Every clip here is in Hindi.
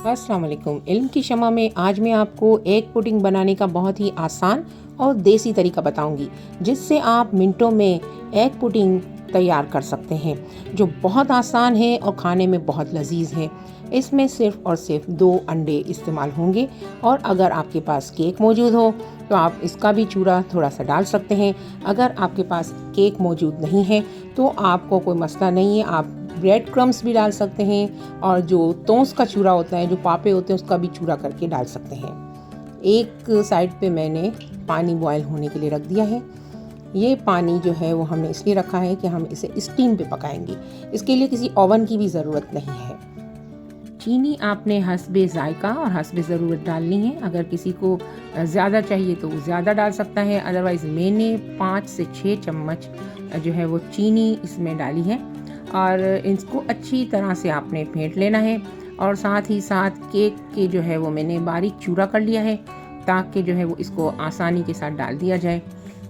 अस्सलाम वालेकुम। इल्म की शमा में आज मैं आपको एग पुडिंग बनाने का बहुत ही आसान और देसी तरीका बताऊंगी, जिससे आप मिनटों में एग पुडिंग तैयार कर सकते हैं, जो बहुत आसान है और खाने में बहुत लजीज है। इसमें सिर्फ और सिर्फ 2 अंडे इस्तेमाल होंगे, और अगर आपके पास केक मौजूद हो तो आप इसका भी चूरा थोड़ा सा डाल सकते हैं। अगर आपके पास केक मौजूद नहीं है तो आपको कोई मसला नहीं है, आप ब्रेड क्रम्स भी डाल सकते हैं, और जो तोंस का चूरा होता है, जो पापे होते हैं, उसका भी चूरा करके डाल सकते हैं। एक साइड पे मैंने पानी बॉयल होने के लिए रख दिया है। ये पानी जो है वो हमने इसलिए रखा है कि हम इसे स्टीम पे पकाएंगे। इसके लिए किसी ओवन की भी ज़रूरत नहीं है। चीनी आपने हस्बे जायका और हस्बे ज़रूरत डालनी है। अगर किसी को ज़्यादा चाहिए तो वो ज़्यादा डाल सकता है, अदरवाइज़ मैंने 5 से 6 चम्मच जो है वो चीनी इसमें डाली है। और इसको अच्छी तरह से आपने फेंट लेना है, और साथ ही साथ केक के जो है वो मैंने बारीक चूरा कर लिया है, ताकि जो है वो इसको आसानी के साथ डाल दिया जाए।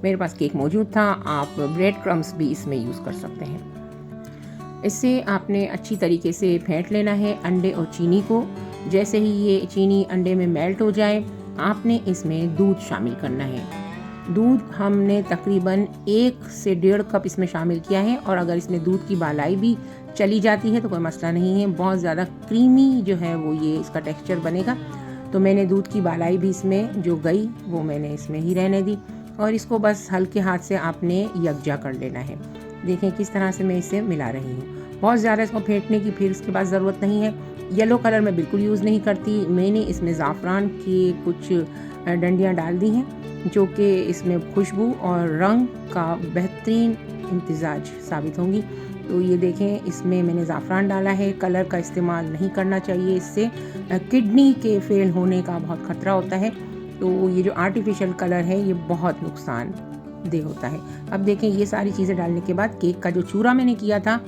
मेरे पास केक मौजूद था, आप ब्रेड क्रम्स भी इसमें यूज़ कर सकते हैं। इससे आपने अच्छी तरीके से फेंट लेना है अंडे और चीनी को। जैसे ही ये चीनी अंडे में मेल्ट हो जाए, आपने इसमें दूध शामिल करना है। दूध हमने तकरीबन 1 से 1.5 कप इसमें शामिल किया है, और अगर इसमें दूध की बालाई भी चली जाती है तो कोई मसला नहीं है। बहुत ज़्यादा क्रीमी जो है वो ये इसका टेक्सचर बनेगा, तो मैंने दूध की बालाई भी इसमें जो गई वो मैंने इसमें ही रहने दी, और इसको बस हल्के हाथ से आपने यकजा कर लेना है। देखें किस तरह से मैं इसे मिला रही हूँ। बहुत ज़्यादा इसको फेंटने की फिर इसके बाद ज़रूरत नहीं है। येलो कलर मैं बिल्कुल यूज़ नहीं करती। मैंने इसमें ज़ाफ़रान की कुछ डंडियाँ डाल दी हैं, जो कि इसमें खुशबू और रंग का बेहतरीन इम्तिजाज साबित होंगी। तो ये देखें, इसमें मैंने ज़ाफ़रान डाला है। कलर का इस्तेमाल नहीं करना चाहिए, इससे किडनी के फेल होने का बहुत ख़तरा होता है। तो ये जो आर्टिफिशियल कलर है ये बहुत नुकसान देह होता है। अब देखें, ये सारी चीज़ें डालने के बाद केक का जो चूरा मैंने किया था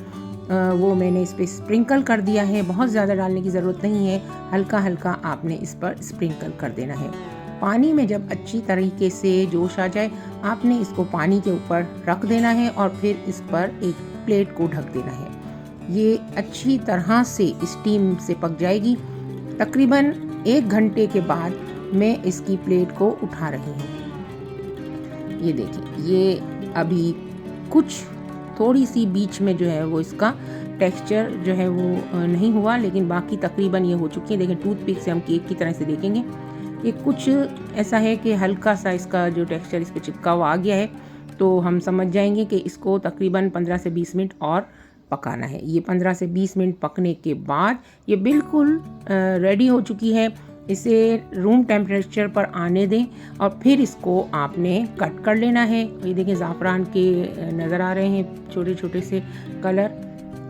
वो मैंने इस पर स्प्रिंकल कर दिया है। बहुत ज़्यादा डालने की ज़रूरत नहीं है, हल्का हल्का आपने इस पर स्प्रिंकल कर देना है। पानी में जब अच्छी तरीके से जोश आ जाए, आपने इसको पानी के ऊपर रख देना है, और फिर इस पर एक प्लेट को ढक देना है। ये अच्छी तरह से स्टीम से पक जाएगी। तकरीबन 1 घंटे के बाद मैं इसकी प्लेट को उठा रही हूँ। ये देखिए, ये अभी कुछ थोड़ी सी बीच में जो है वो इसका टेक्सचर जो है वो नहीं हुआ, लेकिन बाकी तकरीबन ये हो चुकी है। देखें, टूथपिक से हम केक की तरह से देखेंगे, ये कुछ ऐसा है कि हल्का सा इसका जो टेक्सचर इस पर चिपका हुआ आ गया है। तो हम समझ जाएंगे कि इसको तकरीबन 15 से 20 मिनट और पकाना है। ये 15 से 20 मिनट पकने के बाद ये बिल्कुल रेडी हो चुकी है। इसे रूम टेम्परेचर पर आने दें, और फिर इसको आपने कट कर लेना है। ये देखिए, ज़ाफ़रान के नज़र आ रहे हैं छोटे छोटे से कलर,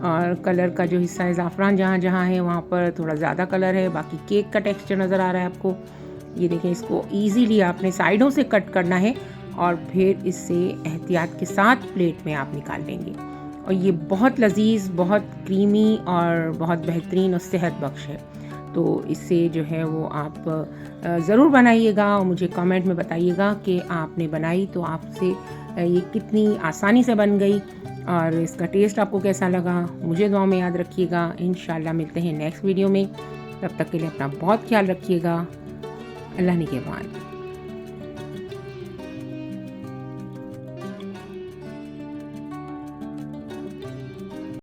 और कलर का जो हिस्सा है ज़ाफ़रान जहाँ जहाँ है वहाँ पर थोड़ा ज़्यादा कलर है, बाकी केक का टेक्सचर नज़र आ रहा है आपको। ये देखें, इसको इजीली आपने साइडों से कट करना है, और फिर इससे एहतियात के साथ प्लेट में आप निकाल लेंगे। और ये बहुत लजीज, बहुत क्रीमी और बहुत बेहतरीन और सेहत बख्श है। तो इससे जो है वो आप ज़रूर बनाइएगा, और मुझे कमेंट में बताइएगा कि आपने बनाई तो आपसे ये कितनी आसानी से बन गई, और इसका टेस्ट आपको कैसा लगा। मुझे दुआ में याद रखिएगा। इंशाल्लाह मिलते हैं नेक्स्ट वीडियो में। तब तक के लिए अपना बहुत ख्याल रखिएगा। अल्लाह निगहबान।